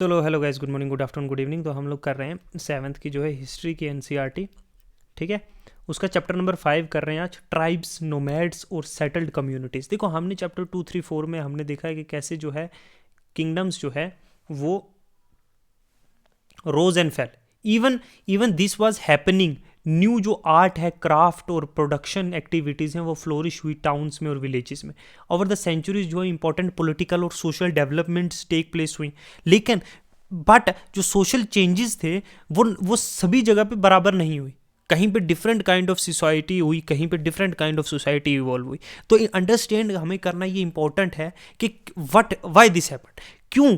चलो hello guys, good morning, good afternoon, good evening. तो हम लोग कर रहे हैं सेवन्थ की जो है हिस्ट्री की एनसीईआरटी। ठीक है, उसका चैप्टर नंबर 5 कर रहे हैं आज, ट्राइब्स, नोमैड्स और सेटल्ड कम्युनिटीज़। देखो, हमने चैप्टर 2, 3, 4 में हमने देखा है कि कैसे जो है किंगडम्स जो है वो rose and fell. Even even this was happening. New जो आर्ट है, क्राफ्ट और प्रोडक्शन एक्टिविटीज़ हैं, वो फ्लोरिश हुई टाउन्स में और विलेजेस में। ओवर द सेंचुरीज जो है इंपॉर्टेंट पॉलिटिकल और सोशल डेवलपमेंट्स टेक प्लेस हुई। लेकिन बट जो सोशल चेंजेस थे वो सभी जगह पे बराबर नहीं हुई। कहीं पे डिफरेंट काइंड ऑफ सोसाइटी हुई, कहीं पे different kind of society evolve हुई। तो अंडरस्टैंड हमें करना ये इंपॉर्टेंट है कि व्हाट व्हाई दिस हैपेंड, क्यों।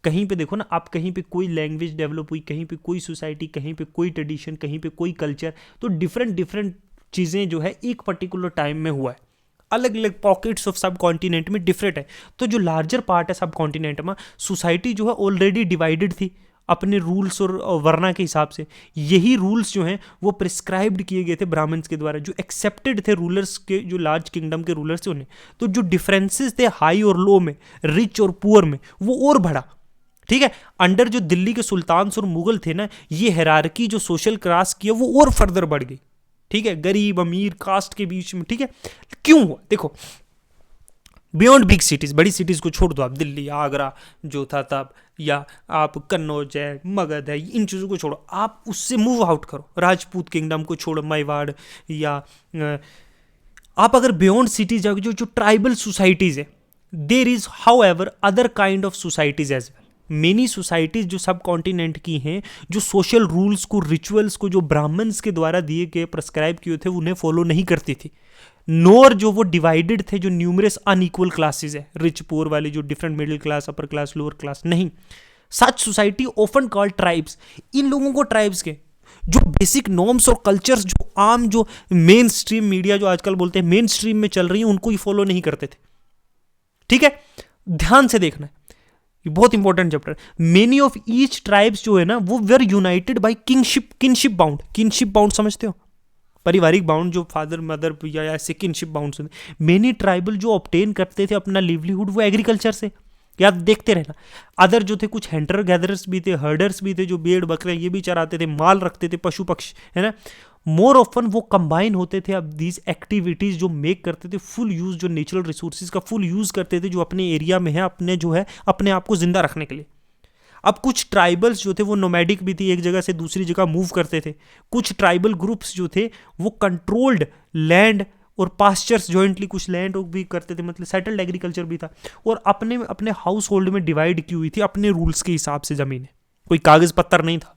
कहीं पे देखो ना आप, कहीं पे कोई लैंग्वेज डेवलप हुई, कहीं पे कोई सोसाइटी, कहीं पे कोई ट्रेडिशन, कहीं पे कोई कल्चर। तो डिफरेंट डिफरेंट चीज़ें जो है एक पर्टिकुलर टाइम में हुआ है। अलग अलग पॉकेट्स ऑफ सब कॉन्टिनेंट में डिफरेंट है। तो जो लार्जर पार्ट है सब कॉन्टिनेंट में, सोसाइटी जो है ऑलरेडी डिवाइडेड थी अपने रूल्स और वर्ना के हिसाब से। यही रूल्स जो हैं वो प्रिस्क्राइब्ड किए गए थे ब्राह्मण्स के द्वारा, जो एक्सेप्टेड थे रूलर्स के, जो लार्ज किंगडम के रूलर्स थे उन्हें। तो जो डिफरेंसेस थे हाई और लो में, रिच और पुअर में, वो और बढ़ा। ठीक है, अंडर जो दिल्ली के सुल्तान और मुगल थे ना, ये हायरार्की जो सोशल क्लास की है वो और फर्दर बढ़ गई। ठीक है, गरीब अमीर कास्ट के बीच में। ठीक है, क्यों हुआ देखो, बियॉन्ड बिग सिटीज, बड़ी सिटीज को छोड़ दो आप, दिल्ली, आगरा जो था तब, या आप कन्नौज है, मगध है, इन चीज़ों को छोड़ो, आप उससे मूव आउट करो, राजपूत किंगडम को छोड़ो, मेवाड़, या आप अगर बियॉन्ड सिटीज जाओगे, जो जो ट्राइबल सोसाइटीज है, there is however other kind of societies as well. Many societies जो सब कॉन्टिनेंट की हैं, जो सोशल रूल्स को, रिचुअल्स को, जो ब्राह्मण्स के द्वारा दिए गए प्रेस्क्राइब किए थे, उन्हें फॉलो नहीं करती थी। नोर जो वो डिवाइडेड थे, जो न्यूमरस अनइक्वल क्लासेस है, रिच पुअर वाली, जो different middle class, upper class, lower class, नहीं। सच सोसाइटी ओफन कॉल्ड ट्राइब्स। इन लोगों को ट्राइब्स के जो बेसिक नॉर्म्स और कल्चर्स, जो आम, जो मेन स्ट्रीम मीडिया जो आजकल बोलते हैं मेन स्ट्रीम में चल रही है, उनको ही फॉलो नहीं करते थे। ठीक है, ध्यान से देखना है, ये बहुत important chapter. Many of each tribes जो है ना, वो were united by kinship bound. Kinship bound समझते हो, पारिवारिक बाउंड, जो फादर मदर या ऐसे किनशिप बाउंड होते। मेनी ट्राइबल जो ऑब्टेन करते थे अपना लिवलीहुड, वो एग्रीकल्चर से। याद देखते रहना, अदर जो थे कुछ हंटर गैदरर्स भी थे, हर्डर्स भी थे, जो भेड़ बकरे ये भी चराते थे, माल रखते थे, पशु पक्षी, है ना। मोर ऑफन वो कंबाइन होते थे अब दीज एक्टिविटीज, जो मेक करते थे फुल यूज, जो नेचुरल रिसोर्सेज का फुल यूज करते थे, जो अपने एरिया में है, अपने जो है अपने आप को जिंदा रखने के लिए। अब कुछ ट्राइबल्स जो थे वो नोमैडिक भी थी, एक जगह से दूसरी जगह मूव करते थे। कुछ ट्राइबल ग्रुप्स जो थे वो कंट्रोल्ड लैंड और पास्चर्स जॉइंटली, कुछ लैंड भी करते थे, मतलब सेटल्ड एग्रीकल्चर भी था। और अपने अपने हाउस होल्ड में डिवाइड की हुई थी अपने रूल्स के हिसाब से जमीनें, कोई कागज पत्थर नहीं था।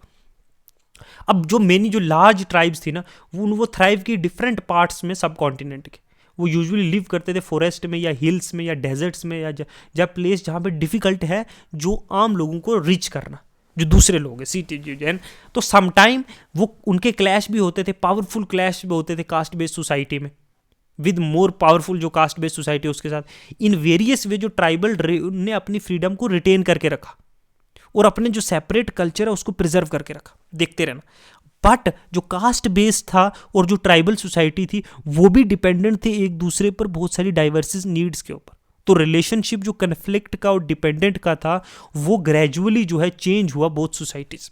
अब जो मेनी, जो लार्ज ट्राइब्स थी ना, वो थ्राइव की डिफरेंट पार्ट्स में सब कॉन्टिनेंट के। वो यूजुअली लिव करते थे फॉरेस्ट में, या हिल्स में, या डेजर्ट्स में, या जब प्लेस जहाँ पे डिफिकल्ट है जो आम लोगों को रीच करना, जो दूसरे लोग हैं सिटीजन। तो समटाइम वो उनके क्लैश भी होते थे, पावरफुल क्लैश भी होते थे कास्ट बेस्ड सोसाइटी में, विद मोर पावरफुल जो कास्ट बेस्ड सोसाइटी उसके साथ। इन वेरियस वे जो ट्राइबल ने अपनी फ्रीडम को रिटेन करके रखा और अपने जो सेपरेट कल्चर है उसको प्रिजर्व करके रखा। देखते रहना, बट जो कास्ट बेस्ड था और जो ट्राइबल सोसाइटी थी, वो भी डिपेंडेंट थे एक दूसरे पर बहुत सारी डाइवर्सिस नीड्स के ऊपर। तो रिलेशनशिप जो कन्फ्लिक्ट का और डिपेंडेंट का था, वो ग्रेजुअली जो है चेंज हुआ बोथ सोसाइटीज।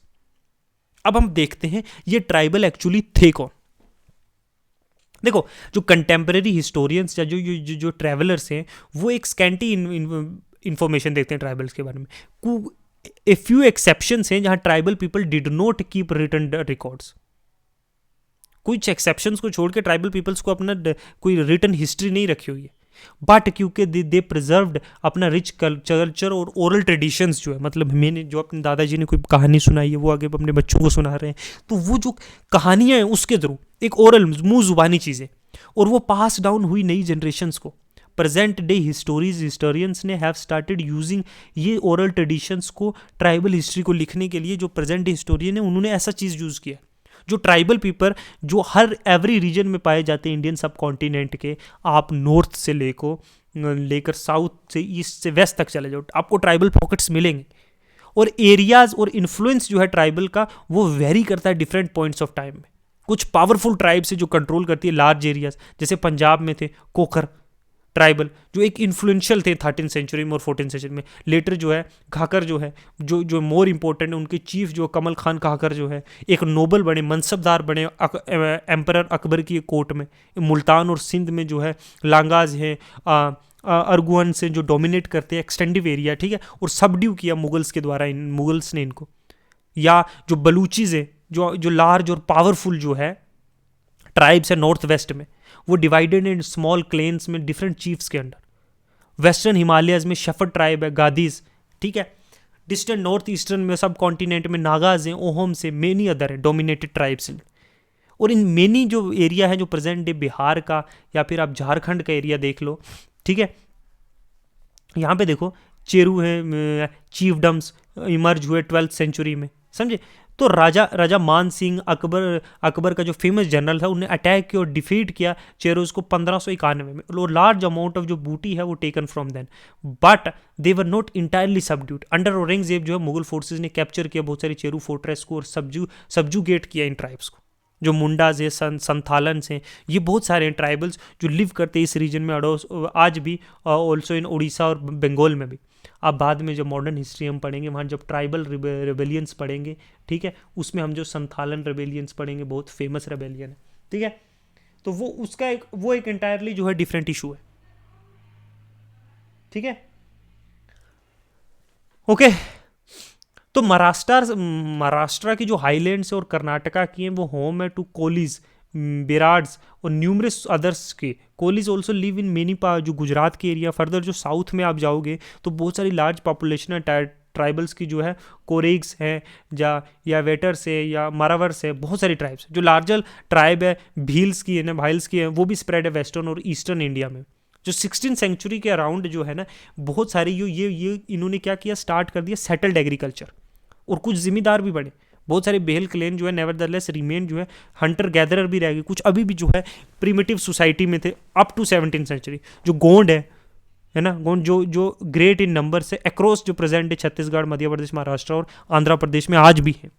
अब हम देखते हैं ये ट्राइबल एक्चुअली थे कौन। देखो, जो कंटेम्परेरी हिस्टोरियंस या जो ट्रैवलर्स हैं, वो एक स्कैंटी इंफॉर्मेशन देखते हैं ट्राइबल्स के बारे में। ए फ्यू एक्सेप्शंस हैं जहां tribal people did not keep written records. कुछ एक्सेप्शंस को छोड़ के ट्राइबल पीपल्स को अपना कोई रिटन हिस्ट्री नहीं रखी हुई है। बट क्योंकि दे प्रिजर्व्ड अपना रिच कल्चर और ओरल ट्रेडिशंस जो है, मतलब मैंने जो अपने दादाजी ने कोई कहानी सुनाई है वो आगे अपने बच्चों को सुना रहे हैं, तो वो जो कहानियां हैं उसके थ्रू एक ओरल, मुंह जुबानी चीज़ें, और वो पास डाउन हुई नई जनरेशन्स को। प्रेजेंट डे हिस्टोरियंस ने हैव स्टार्टेड यूजिंग ये ओरल ट्रेडिशंस को ट्राइबल हिस्ट्री को लिखने के लिए। जो प्रेजेंट डे हिस्टोरियन है उन्होंने ऐसा चीज़ यूज़ किया। जो ट्राइबल पीपल जो हर एवरी रीजन में पाए जाते हैं इंडियन सब कॉन्टिनेंट के, आप नॉर्थ से लेकर साउथ से ईस्ट से वेस्ट तक चले जाओ, आपको ट्राइबल पॉकेट्स मिलेंगे। और एरियाज और इन्फ्लुएंस जो है ट्राइबल का, वो वेरी करता है डिफरेंट पॉइंट्स ऑफ टाइम में। कुछ पावरफुल ट्राइब्स है जो कंट्रोल करती है लार्ज एरियाज, जैसे पंजाब में थे कोकर, ट्राइबल जो एक इन्फ्लुएंशियल थे 13th सेंचुरी में और 14th सेंचुरी में। लेटर जो है घाकर जो है, जो मोर इम्पोर्टेंट है, उनके चीफ जो कमल खान घाकर जो है एक नोबल बने, मनसबदार बने एम्परर अकबर की कोर्ट में। मुल्तान और सिंध में जो है लांगाज हैं, अरगुअन से जो डोमिनेट करते हैं एक्सटेंडिव एरिया, ठीक है, और सबड्यू किया मुगल्स के द्वारा, मुगल्स ने इनको। या जो बलूचीज है, जो लार्ज और पावरफुल जो है ट्राइब्स है नॉर्थ वेस्ट में, वो डिवाइडेड इन स्मॉल क्लेन्स में डिफरेंट चीफ्स के अंडर। वेस्टर्न हिमालयज में शेफर्ड ट्राइब है, गादीज, ठीक है। डिस्टेंट नॉर्थ ईस्टर्न में, सब कॉन्टिनेंट में नागाज हैं, ओहम से, मेनी अदर है डोमिनेटेड ट्राइब्स। और इन मेनी जो एरिया है जो प्रेजेंट डे बिहार का या फिर आप झारखंड का एरिया देख लो, ठीक है, यहाँ पे देखो चेरू है, चीफडम्स इमर्ज हुए 12th सेंचुरी में, समझे। तो राजा मान सिंह अकबर का जो फेमस जनरल था, उन्हें अटैक किया और डिफीट किया चेरोज को 1591 में। और लार्ज अमाउंट ऑफ जो बूटी है वो taken from then, but they were not entirely subdued. Under Aurangzeb जो है मुगल फोर्सेज ने कैप्चर किया बहुत सारी चेरू फोर्ट्रेस को और सब्जुगेट किया इन ट्राइब्स को। जो मुंडाज है, संथालन्स हैं, ये बहुत सारे हैं ट्राइबल्स जो लिव करते हैं इस रीजन में आज भी, ऑल्सो इन उड़ीसा और बंगाल में भी। आप बाद में जब मॉडर्न हिस्ट्री हम पढ़ेंगे, वहाँ जब ट्राइबल रेबेलियंस पढ़ेंगे, ठीक है, उसमें हम जो संथालन रेबेलियंस पढ़ेंगे, बहुत फेमस रेबेलियन है, ठीक है। तो वो एक एंटायरली जो है डिफरेंट इशू है, ठीक है, ओके। तो महाराष्ट्र की जो हाईलैंड्स और कर्नाटका की हैं वो होम है टू कोलीज, बेराड्स और न्यूमरस अदर्स के। कोलीज ऑल्सो लिव इन मेनी जो गुजरात के एरिया। फर्दर जो साउथ में आप जाओगे तो बहुत सारी लार्ज पॉपुलेशन है ट्राइबल्स की जो है, कोरेग्स हैं या वेटर्स है या मारावर्स है, बहुत सारी ट्राइब्स। जो लार्जर ट्राइब है भील्स की है ना, भाइल्स की है, वो भी स्प्रेड है वेस्टर्न और ईस्टर्न इंडिया में। जो 16th सेंचुरी के अराउंड जो है ना, बहुत सारी ये इन्होंने क्या किया, स्टार्ट कर दिया सेटल्ड एग्रीकल्चर, और कुछ जिम्मेदार भी बने। बहुत सारे बेहल क्लेन जो है नेवरदलेस रिमेन जो है हंटर गैदरर भी रह गए, कुछ अभी भी जो है प्रिमिटिव सोसाइटी में थे अप टू 17th सेंचुरी। जो गोंड है ना, गोंड जो ग्रेट इन नंबर से अक्रॉस जो प्रेजेंट है छत्तीसगढ़, मध्य प्रदेश, महाराष्ट्र और आंध्र प्रदेश में आज भी हैं,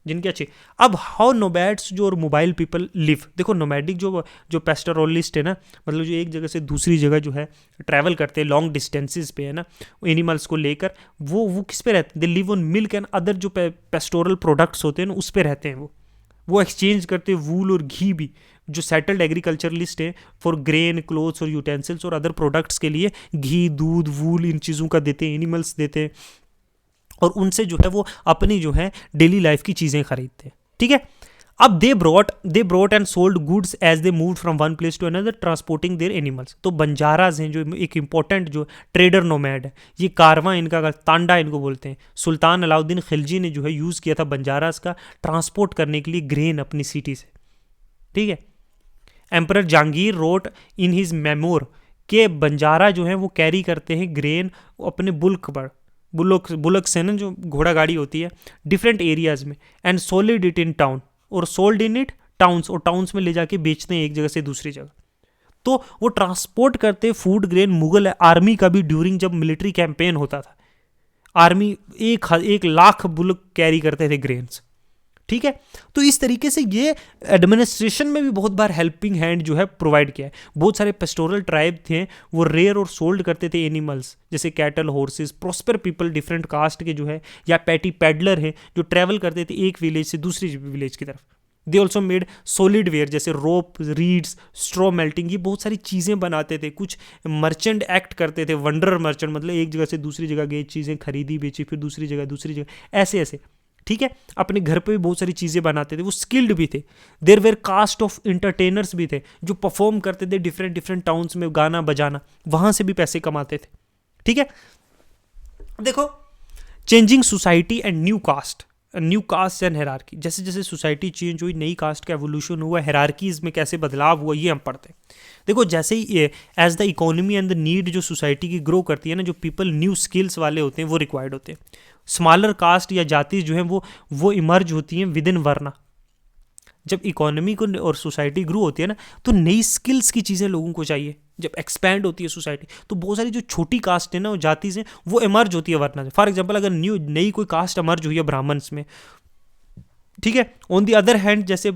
जिनके अच्छे। अब हाउ नोमैड्स जो और मोबाइल पीपल लिव, देखो नोमैडिक जो पेस्टोरलिस्ट है ना, मतलब जो एक जगह से दूसरी जगह जो है ट्रैवल करते हैं लॉन्ग डिस्टेंसेस पे, है ना, एनिमल्स को लेकर, वो किस पे रहते हैं, they live on milk and other जो पेस्टोरल प्रोडक्ट्स होते हैं ना, उस पे रहते हैं। वो एक्सचेंज करते हैं वूल और घी भी। जो सेटल्ड एग्रीकल्चरलिस्ट है फॉर ग्रेन, क्लोथ्स और यूटेंसिल्स और अदर प्रोडक्ट्स के लिए घी, दूध, वूल, इन चीज़ों का देते हैं, एनिमल्स देते हैं, और उनसे जो है वो अपनी जो है डेली लाइफ की चीज़ें खरीदते हैं, ठीक है। अब they brought and sold goods as they moved from one place to another transporting their animals. तो बंजाराज हैं जो एक इंपॉर्टेंट जो ट्रेडर नोमैड है, ये कारवां इनका, तांडा इनको बोलते हैं। सुल्तान अलाउद्दीन खिलजी ने जो है यूज़ किया था बंजाराज का ट्रांसपोर्ट करने के लिए ग्रेन अपनी सिटी से, ठीक है। Emperor Jahangir wrote in his memoir के बंजारा जो है वो कैरी करते हैं ग्रेन अपने बुल्क पर, बुलक से ना, जो घोड़ा गाड़ी होती है, डिफरेंट एरियाज में, and sold it in town, और सोल्ड इन इट टाउन्स, और टाउन्स में ले जाके बेचते हैं एक जगह से दूसरी जगह। तो वो ट्रांसपोर्ट करते फूड ग्रेन। मुगल आर्मी का भी ड्यूरिंग जब मिलिट्री कैंपेन होता था, आर्मी 1 लाख बुलक कैरी करते थे ग्रेन्स, ठीक है। तो इस तरीके से ये एडमिनिस्ट्रेशन में भी बहुत बार हेल्पिंग हैंड जो है प्रोवाइड किया है। बहुत सारे पेस्टोरल ट्राइब थे, वो रेयर और सोल्ड करते थे एनिमल्स, जैसे cattle, horses. Prosper people different caste के जो है, या पैटी पैडलर है जो ट्रैवल करते थे एक विलेज से दूसरी विलेज की तरफ। They also made solid ware, जैसे रोप, रीड्स, स्ट्रॉ मेल्टिंग, ये बहुत सारी चीज़ें बनाते थे। कुछ मर्चेंट एक्ट करते थे, वंडर मर्चेंट, मतलब एक जगह से दूसरी जगह गए, चीज़ें खरीदी बेची, फिर दूसरी जगह, ऐसे ऐसे, ठीक है। अपने घर पे भी बहुत सारी चीज़ें बनाते थे, वो स्किल्ड भी थे। देयर वेर कास्ट ऑफ इंटरटेनर्स भी थे जो परफॉर्म करते थे डिफरेंट टाउन्स में, गाना बजाना, वहाँ से भी पैसे कमाते थे, ठीक है। देखो, changing society and new caste and hierarchy. जैसे जैसे सोसाइटी चेंज हुई, नई कास्ट का एवोल्यूशन हुआ, हेरारकीज में कैसे बदलाव हुआ, ये हम पढ़ते हैं। देखो, जैसे ही as the economy and the need जो सोसाइटी की ग्रो करती है ना, जो पीपल न्यू स्किल्स वाले होते हैं वो रिक्वायर्ड होते हैं। स्मॉलर कास्ट या जाति जो है वो इमर्ज होती हैं विद इन वर्ना। जब इकोनॉमी को और सोसाइटी ग्रो होती है ना, तो नई स्किल्स की चीज़ें लोगों को चाहिए। जब एक्सपैंड होती है सोसाइटी, तो बहुत सारी जो छोटी कास्ट है ना, जाति से, वो इमर्ज होती है वर्ना से। फॉर एग्जाम्पल, अगर नई कोई कास्ट इमर्ज हुई है ब्राह्मण्स में, ठीक है। ऑन दी अदर हैंड, जैसे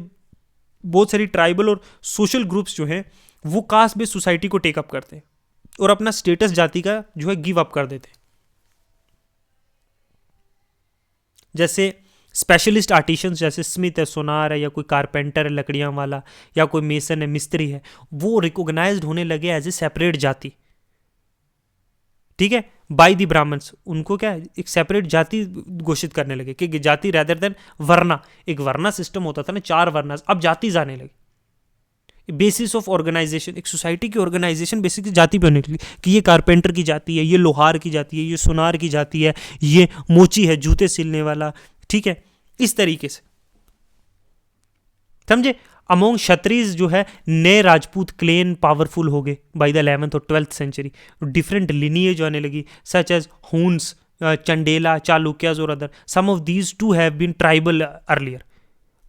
बहुत सारी ट्राइबल और सोशल ग्रुप्स जो हैं वो कास्ट बेस्ड सोसाइटी को टेकअप करते हैं, और अपना स्टेटस जाति का जो है गिव अप कर देते। जैसे स्पेशलिस्ट आर्टिशंस जैसे स्मिथ है, सोनार है, या कोई कारपेंटर है लकड़ियां वाला, या कोई मेसन है, मिस्त्री है, वो रिकॉग्नाइज्ड होने लगे एज ए सेपरेट जाति। ठीक है, बाय द ब्राह्मण्स, उनको क्या एक सेपरेट जाति घोषित करने लगे कि जाति रेदर देन वर्ना। एक वर्ना सिस्टम होता था ना, 4 वर्ना, अब जाति जाने लगे। बेसिस ऑफ ऑर्गेनाइजेशन, एक सोसाइटी की ऑर्गेनाइजेशन बेसिकली जाति पे होने लगी कि ये कारपेंटर की जाति है, ये लोहार की जाति है, ये सुनार की जाति है, ये मोची है जूते सिलने वाला। ठीक है, इस तरीके से समझे। अमोंग क्षत्रियज जो है नए राजपूत क्लेन पावरफुल हो गए बाय द 11th और 12th सेंचुरी। डिफरेंट लिनिएज आने लगी such as Huns, Chandela, Chalukyas और other. Some of these too have been tribal earlier,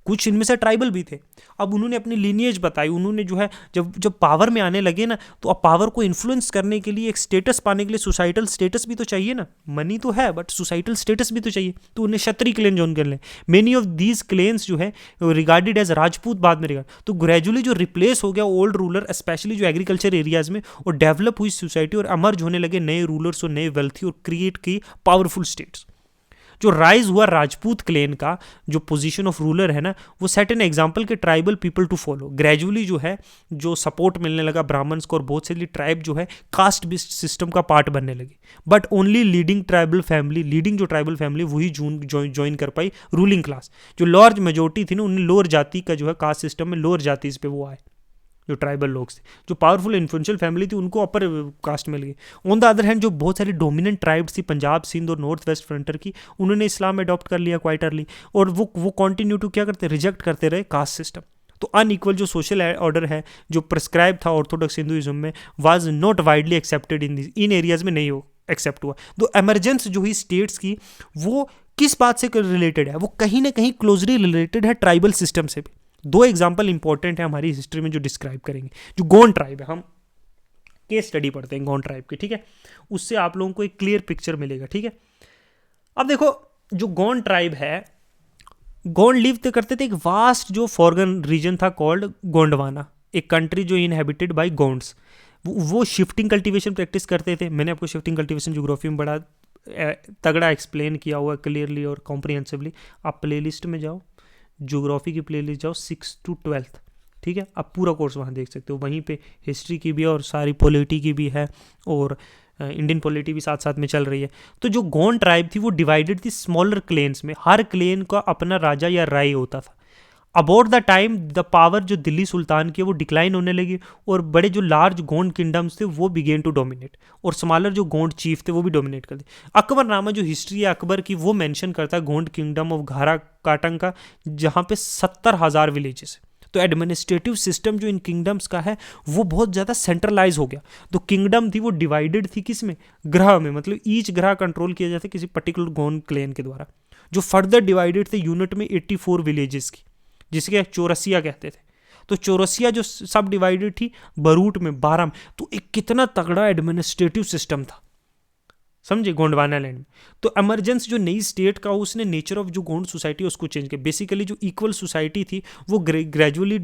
कुछ इनमें से ट्राइबल भी थे। अब उन्होंने अपनी लीनिएज बताई, उन्होंने जो है जब जब पावर में आने लगे ना, तो अब पावर को इन्फ्लुएंस करने के लिए, एक स्टेटस पाने के लिए सोसाइटल स्टेटस भी तो चाहिए ना। मनी तो है बट सोसाइटल स्टेटस भी तो चाहिए, तो उन्हें क्षत्रिय क्लेन ज्वाइन कर लें। मेनी ऑफ दीज क्लेन्स जो है रिगार्डेड एज राजपूत बाद में रिगार्ड, तो ग्रेजुअली जो रिप्लेस हो गया ओल्ड रूलर, स्पेशली जो एग्रीकल्चर एरियाज में, और डेवलप हुई सोसाइटी और अमर्ज होने लगे नए रूलर्स और नए वेल्थी, और क्रिएट की पावरफुल स्टेट्स। जो राइज हुआ राजपूत क्लेन का जो पोजीशन ऑफ रूलर है ना, वो सेट एन एग्जांपल के tribal people to follow. Gradually जो है जो सपोर्ट मिलने लगा ब्राह्मण्स को, और बहुत से ट्राइब जो है कास्ट बेस्ड सिस्टम का पार्ट बनने लगी। बट ओनली लीडिंग जो ट्राइबल फैमिली वही ज्वाइन कर पाई रूलिंग क्लास। जो लोअर मेजोरिटी थी ना, उन्हें लोअर जाति का जो है कास्ट सिस्टम में लोअर जाति इस पे वो आए, जो ट्राइबल लोग थे। जो पावरफुल इन्फ्लुएंशियल फैमिली थी उनको अपर कास्ट मिल गई। ऑन द अदर हैंड जो बहुत सारी डोमिनेंट ट्राइब्स थी पंजाब, सिंध और नॉर्थ वेस्ट फ्रंटियर की, उन्होंने इस्लाम अडॉप्ट कर लिया क्वाइट अर्ली, और वो कंटिन्यू टू क्या करते, रिजेक्ट करते रहे कास्ट सिस्टम। तो अनइक्वल जो सोशल ऑर्डर है जो प्रिस्क्राइब था ऑर्थोडॉक्स हिंदुइज्म में, was not widely accepted in areas में नहीं हो एक्सेप्ट हुआ। तो एमरजेंस जो हुई स्टेट्स की, वो किस बात से रिलेटेड है, वो कहीं ना कहीं क्लोजली रिलेटेड है ट्राइबल सिस्टम से भी। 2 एग्जाम्पल इंपॉर्टेंट है हमारी हिस्ट्री में जो डिस्क्राइब करेंगे। जो गोंड ट्राइब है, हम केस स्टडी पढ़ते हैं गोंड ट्राइब की, ठीक है, उससे आप लोगों को एक क्लियर पिक्चर मिलेगा। ठीक है, अब देखो जो गोंड ट्राइब है, गोंड लिव तो करते थे एक वास्ट जो फॉरगन रीजन था कॉल्ड गोंडवाना, एक कंट्री जो इनहेबिटेड बाय गोंड्स। वो शिफ्टिंग कल्टीवेशन प्रैक्टिस करते थे। मैंने आपको शिफ्टिंग कल्टीवेशन ज्योग्राफी में बड़ा तगड़ा एक्सप्लेन किया हुआ क्लियरली और कॉम्प्रिहेंसिवली। आप प्लेलिस्ट में जाओ, ज्योग्राफी की प्लेलिस्ट जाओ 6 to 12th, ठीक है, आप पूरा कोर्स वहाँ देख सकते हो। वहीं पे हिस्ट्री की भी है और सारी पॉलिटी की भी है, और इंडियन पॉलिटी भी साथ साथ में चल रही है। तो जो गोंड ट्राइब थी वो डिवाइडेड थी स्मॉलर क्लेन्स में, हर क्लेन का अपना राजा या राय होता था। About the time the power जो दिल्ली सुल्तान की वो डिक्लाइन होने लगी, और बड़े जो लार्ज गोंड किंगडम्स थे वो बिगेन टू डोमिनेट, और स्मॉलर जो गोंड चीफ थे वो भी डोमिनेट कर दिए। अकबरनामा जो हिस्ट्री है अकबर की, वो मेंशन करता है गोंड किंगडम ऑफ घारा काटंग का, जहाँ पे 70,000 विलेजेस है। तो एडमिनिस्ट्रेटिव सिस्टम जो इन किंगडम्स का है वो बहुत ज़्यादा सेंट्रलाइज हो गया। तो किंगडम थी वो डिवाइडेड थी किस में, ग्रह में, मतलब ईच ग्रह कंट्रोल किया जाता किसी पर्टिकुलर गोंड क्लेन के द्वारा, जो फर्दर डिवाइडेड थे यूनिट में 84 विलेजेस की, जिसके चौरसिया कहते थे। तो चौरसिया जो सब डिवाइडेड थी बरूट में, 12 में। तो एक कितना तगड़ा एडमिनिस्ट्रेटिव सिस्टम था, समझे, गोंडवाना लैंड में। तो एमरजेंस जो नई स्टेट का उसने नेचर ऑफ जो गोंड सोसाइटी उसको चेंज किया। बेसिकली जो इक्वल सोसाइटी थी वो ग्रेजुअली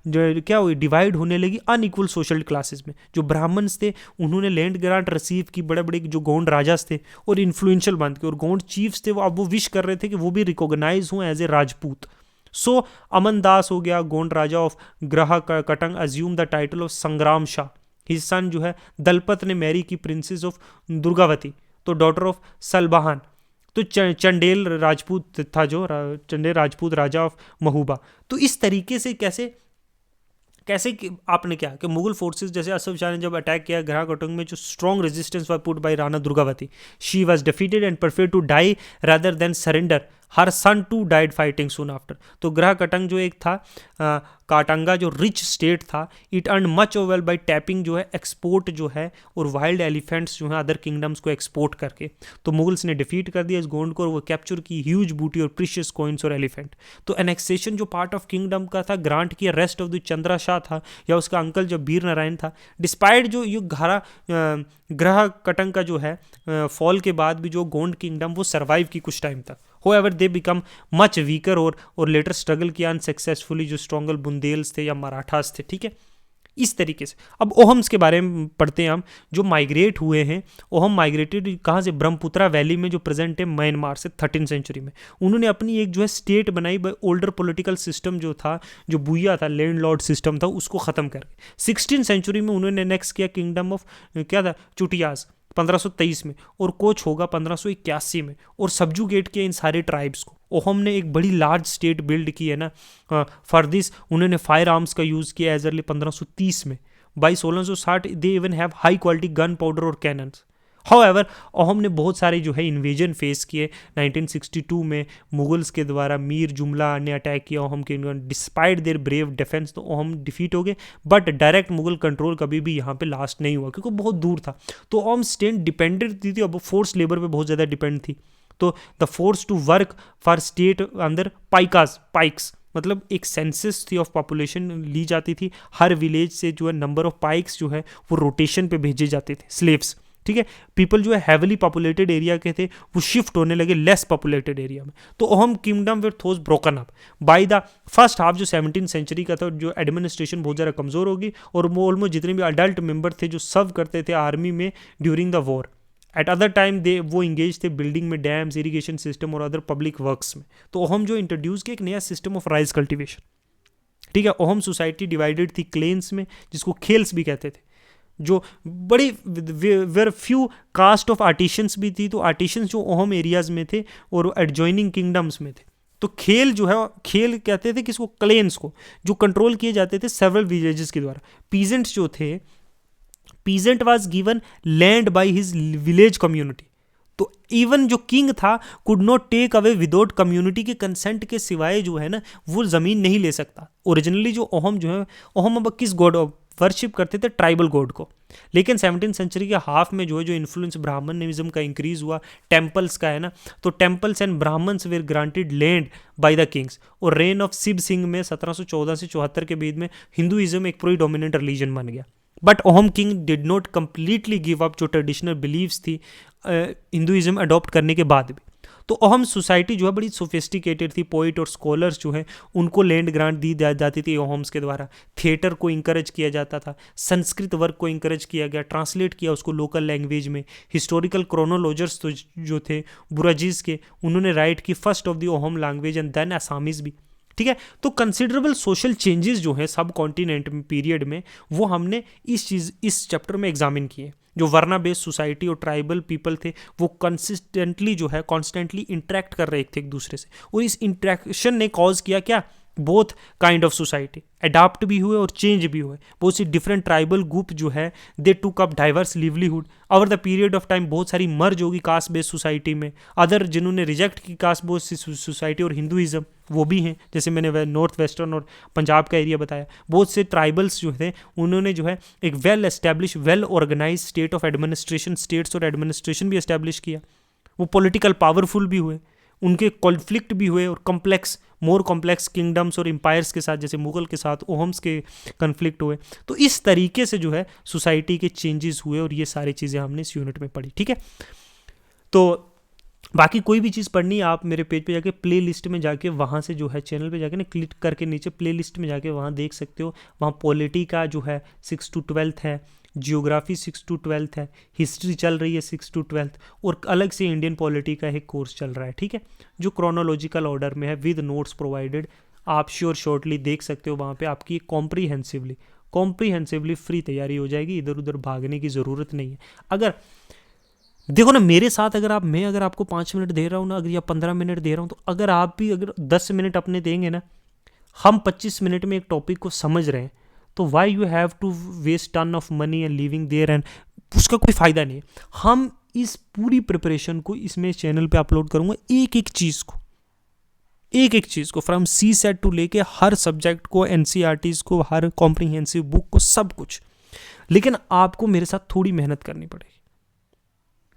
क्या हुई, डिवाइड होने लगी अनइक्वल सोशल क्लासेस में। जो ब्राह्मण्स थे उन्होंने लैंड ग्रांट रिसीव की, बड़े बड़े जो गोंड राजास थे और इन्फ्लुएंशियल बन के, और गोंड चीफ्स थे वो अब वो विश कर रहे थे कि वो भी रिकॉग्नाइज हों एज ए राजपूत। सो अमन दास हो गया गोंड राजा ऑफ ग्रह कटंग, अज्यूम द टाइटल ऑफ संग्राम शाह। हिज सन जो है दलपत ने मैरी की प्रिंसेस ऑफ दुर्गावती, तो डॉटर ऑफ सलबहान। तो चंडेल राजपूत था, जो चंडेल राजपूत राजा ऑफ महूबा। तो इस तरीके से कैसे आपने क्या कि मुगल फोर्सेस जैसे असफ शाह ने जब अटैक किया ग्रह कटंग में, जो strong resistance was put by Rana Durgavati, she was defeated and preferred to die rather than surrender, her son too died fighting soon after. तो ग्रह कटंग जो एक था काटंगा जो रिच स्टेट था, it earn much well by tapping जो है एक्सपोर्ट जो है, और वाइल्ड एलिफेंट्स जो है अदर किंगडम्स को एक्सपोर्ट करके। तो मुगल्स ने डिफीट कर दिया इस गोंड को, और वो कैप्चर की ह्यूज बूटी और प्रीशियस कॉइन्स और एलिफेंट। तो एनेक्सेशन जो पार्ट ऑफ किंगडम का था ग्रांट किया rest of the Chandra Shah था, या उसका अंकल जो वीर नारायण था। डिस्पाइट जो ये ग्रह कटंग का जो है फॉल के बाद भी जो गोंड किंगडम वो सर्वाइव की कुछ टाइम तक। However, they become much weaker और लेटर स्ट्रगल किया अनसक्सेसफुली जो स्ट्रॉन्गर बुंदेल्स थे या मराठास थे, ठीक है। इस तरीके से। अब ओहम्स के बारे में पढ़ते हैं हम, जो माइग्रेट हुए हैं। ओहम माइग्रेटेड कहाँ से? ब्रह्मपुत्रा वैली में, जो प्रेजेंट है म्यांमार से, 13th सेंचुरी में। उन्होंने अपनी एक जो है स्टेट बनाई, ओल्डर पॉलिटिकल सिस्टम जो था, जो बुया था, लैंड लॉर्ड सिस्टम था, उसको ख़त्म करके 16th सेंचुरी में उन्होंने नेक्स्ट किया किंगडम ऑफ क्या था, चुटियास 1523 में, और कोच होगा 1581 में, और सब्जुगेट किया इन सारे ट्राइब्स को। ओहम ने एक बड़ी लार्ज स्टेट बिल्ड की है ना। फॉर दिस उन्होंने फायर आर्म्स का यूज़ किया एज अर्ली 1530 में। By 1660 they even have high quality gun powder और कैनन्स। हाउएवर ओहम ने बहुत सारे जो है इन्वेजन फेस किए। 1962 में मुगल्स के द्वारा मीर जुमला ने अटैक किया ओहम के। डिस्पाइट देयर ब्रेव डिफेंस तो ओहम डिफीट हो गए, बट डायरेक्ट मुगल कंट्रोल कभी भी यहाँ पे लास्ट नहीं हुआ, क्योंकि बहुत दूर था। तो ओहम स्टेट डिपेंडेंट थी, अब फोर्स लेबर पे बहुत ज़्यादा डिपेंड थी। तो the force to work for state under paiks, मतलब एक सेंसस थी ऑफ पॉपुलेशन ली जाती थी। हर विलेज से जो है नंबर ऑफ पाइक्स जो है वो रोटेशन पे भेजे जाते थे, स्लेव्स। ठीक है, पीपल जो है हैविली पॉपुलेटेड एरिया के थे, वो शिफ्ट होने लगे लेस पॉपुलेटेड एरिया में। तो Ahom kingdom with those broken up by the first half, जो 17th सेंचुरी का था, जो एडमिनिस्ट्रेशन बहुत ज़्यादा कमज़ोर होगी, और वो ऑलमोस्ट जितने भी अडल्ट मेंबर थे जो सर्व करते थे आर्मी में during the war, eight other time वो इंगेज थे बिल्डिंग में डैम्स, इरीगेशन सिस्टम और अदर पब्लिक वर्क्स में। तो ओहम जो इंट्रोड्यूस किया एक नया सिस्टम ऑफ राइस कल्टिवेशन। ठीक है, ओहम सोसाइटी डिवाइडेड थी क्लेन्स में, जिसको खेल्स भी कहते थे, जो बड़ी were few caste of artisans भी थी। तो आर्टिशंस जो ओहम एरियाज में थे और एडजॉइनिंग किंगडम्स में थे। तो खेल जो है, खेल कहते थे किसको? क्लेन्स को, जो कंट्रोल किए जाते थे सेवरल विलेजेस के द्वारा। पीजेंट्स जो थे, peasant was given land by his village community. तो इवन जो किंग था could not take away without community के कंसेंट के सिवाय जो है ना, वो ज़मीन नहीं ले सकता। ओरिजिनली जो ओहम जो है, ओहम अब किस गॉड वर्शिप करते थे? ट्राइबल गॉड को। लेकिन 17th सेंचुरी के हाफ में जो है, जो इन्फ्लुएंस ब्राह्मणिज्म का इंक्रीज हुआ, टेम्पल्स का है ना, तो temples and Brahmans were granted land by the kings. और रेन ऑफ शिव सिंह में 1714 से 74 के बीच में हिंदुइज्म एक पूरी डोमिनेंट रिलीजन बन गया। But ohm king did not completely give up जो ट्रेडिशनल बिलीव्स थी हिंदुइज्म अडॉप्ट करने के बाद भी। तो ओहम सोसाइटी जो है बड़ी सोफिस्टिकेटेड थी। पोइट और स्कॉलर्स जो हैं उनको लैंड ग्रांट दी जाती थी ओहम्स के द्वारा। थिएटर को इंकरेज किया जाता था, संस्कृत वर्क को इंकरेज किया गया, ट्रांसलेट किया उसको लोकल लैंग्वेज में। हिस्टोरिकल क्रोनोलॉजर्स तो जो थे बुराजीज के, उन्होंने राइट की first of the Ahom language and then Assamese भी। ठीक है, तो कंसिडरेबल सोशल चेंजेस जो है सब कॉन्टिनेंट पीरियड में, वो हमने इस चैप्टर में एग्जामिन किए। जो वर्ना बेस्ड सोसाइटी और ट्राइबल पीपल थे, वो कॉन्स्टेंटली इंटरेक्ट कर रहे थे एक दूसरे से, और इस इंटरेक्शन ने कॉज किया क्या? Both kind of society adapt भी हुए और चेंज भी हुए। बहुत सी डिफरेंट ट्राइबल ग्रुप जो है, दे टूक up diverse livelihood over the period of time. बहुत सारी मर्ज होगी कास्ट बेस्ड सोसाइटी में। अदर जिन्होंने रिजेक्ट की कास्ट बेस्ड सोसाइटी और हिंदुइज्म, वो भी हैं, जैसे मैंने नॉर्थ वेस्टर्न और पंजाब का एरिया बताया। बहुत से ट्राइबल्स जो थे, उन्होंने जो है एक well establish, well organise state of administration, states और एडमिनिस्ट्रेशन भी एस्टेब्लिश किया। वो पॉलिटिकल पावरफुल भी हुए, उनके कॉन्फ्लिक्ट भी हुए, और मोर कॉम्प्लेक्स किंगडम्स और एम्पायर्स के साथ, जैसे मुगल के साथ ओहम्स के कन्फ्लिक्ट हुए। तो इस तरीके से जो है सोसाइटी के चेंजेस हुए, और ये सारी चीज़ें हमने इस यूनिट में पढ़ी। ठीक है, तो बाकी कोई भी चीज़ पढ़नी है, आप मेरे पेज पे जाके प्ले लिस्ट में जाके, वहाँ से जो है चैनल पे जाके ना क्लिक करके नीचे प्ले लिस्ट में जाके वहाँ देख सकते हो। वहाँ पॉलिटी का जो है 6 to 12th है, जियोग्राफी 6 to 12th है, हिस्ट्री चल रही है 6 to 12th, और अलग से इंडियन पॉलिटी का एक कोर्स चल रहा है। ठीक है, जो क्रोनोलॉजिकल ऑर्डर में है विद नोट्स प्रोवाइडेड। आप शॉर्टली देख सकते हो वहाँ पे, आपकी कॉम्प्रीहेंसिवली फ्री तैयारी हो जाएगी। इधर उधर भागने की ज़रूरत नहीं है। अगर देखो ना, मेरे साथ अगर आपको 5 मिनट दे रहा हूँ ना, अगर या 15 मिनट दे रहा हूँ, तो अगर आप भी अगर 10 मिनट अपने देंगे ना, हम 25 मिनट में एक टॉपिक को समझ रहे हैं, तो why you have to waste ton of money and living there, and उसका कोई फ़ायदा नहीं है। हम इस पूरी प्रिपरेशन को इसमें चैनल पे अपलोड करूँगा, एक एक चीज़ को फ्रॉम सी सेट टू लेके हर सब्जेक्ट को, NCERTs को, हर कॉम्प्रिहेंसिव बुक को, सब कुछ। लेकिन आपको मेरे साथ थोड़ी मेहनत करनी पड़ेगी।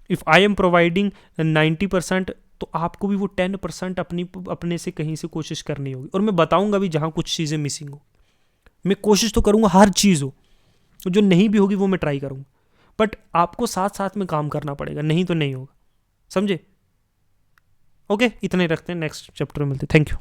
इफ़ आई एम प्रोवाइडिंग 90%, तो आपको भी वो 10% अपने से कहीं से कोशिश करनी होगी। और मैं बताऊंगा भी जहाँ कुछ चीज़ें मिसिंग हो। मैं कोशिश तो करूँगा हर चीज़ हो, जो नहीं भी होगी वो मैं ट्राई करूँगा, बट आपको साथ साथ में काम करना पड़ेगा, नहीं तो नहीं होगा। समझे? ओके, इतने रखते हैं, नेक्स्ट चैप्टर में मिलते हैं। Thank you.